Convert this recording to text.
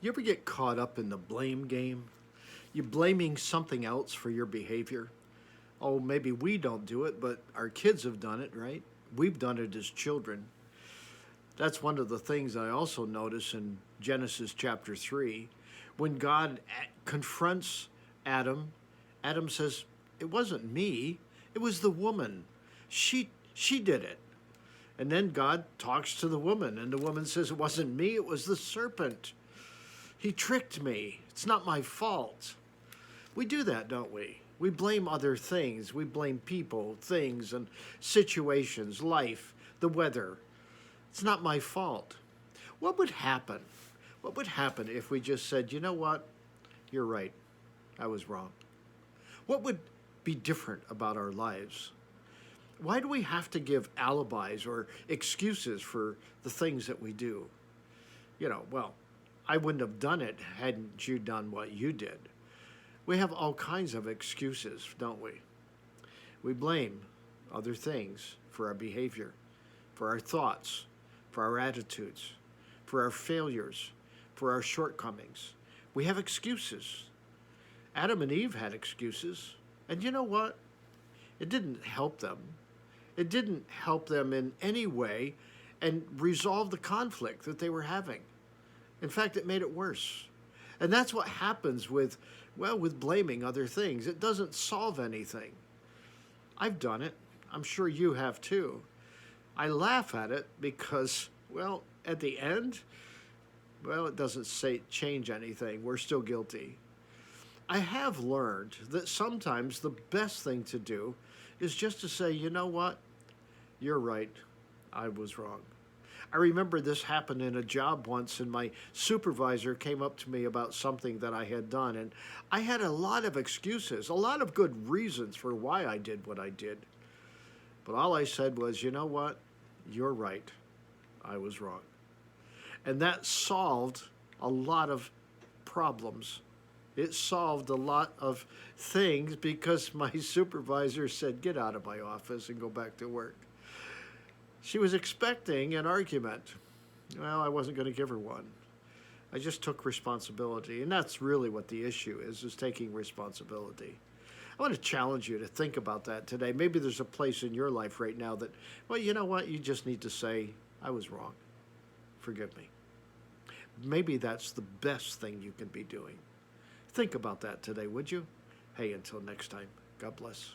You ever get caught up in the blame game? You blaming something else for your behavior? Oh, maybe we don't do it, but our kids have done it, right? We've done it as children. That's one of the things I also notice in Genesis chapter 3. When God confronts Adam, Adam says, "It wasn't me, it was the woman. She did it." And then God talks to the woman, and the woman says, "It wasn't me, it was the serpent. He tricked me. It's not my fault." We do that, don't we? We blame other things. We blame people, things, and situations, life, the weather. It's not my fault. What would happen? What would happen if we just said, "You know what? You're right. I was wrong"? What would be different about our lives? Why do we have to give alibis or excuses for the things that we do? Well, I wouldn't have done it hadn't you done what you did. We have all kinds of excuses, don't we? We blame other things for our behavior, for our thoughts, for our attitudes, for our failures, for our shortcomings. We have excuses. Adam and Eve had excuses. And you know what? It didn't help them. It didn't help them in any way and resolve the conflict that they were having. In fact, it made it worse. And that's what happens with blaming other things. It doesn't solve anything. I've done it. I'm sure you have too. I laugh at it because, at the end, it doesn't change anything. We're still guilty. I have learned that sometimes the best thing to do is just to say, "You know what? You're right. I was wrong." I remember this happened in a job once, and my supervisor came up to me about something that I had done, and I had a lot of excuses, a lot of good reasons for why I did what I did. But all I said was, "You know what? You're right. I was wrong." And that solved a lot of problems. It solved a lot of things because my supervisor said, "Get out of my office and go back to work." She was expecting an argument. Well, I wasn't going to give her one. I just took responsibility. And that's really what the issue is taking responsibility. I want to challenge you to think about that today. Maybe there's a place in your life right now that, you know what? You just need to say, "I was wrong. Forgive me." Maybe that's the best thing you can be doing. Think about that today, would you? Hey, until next time, God bless.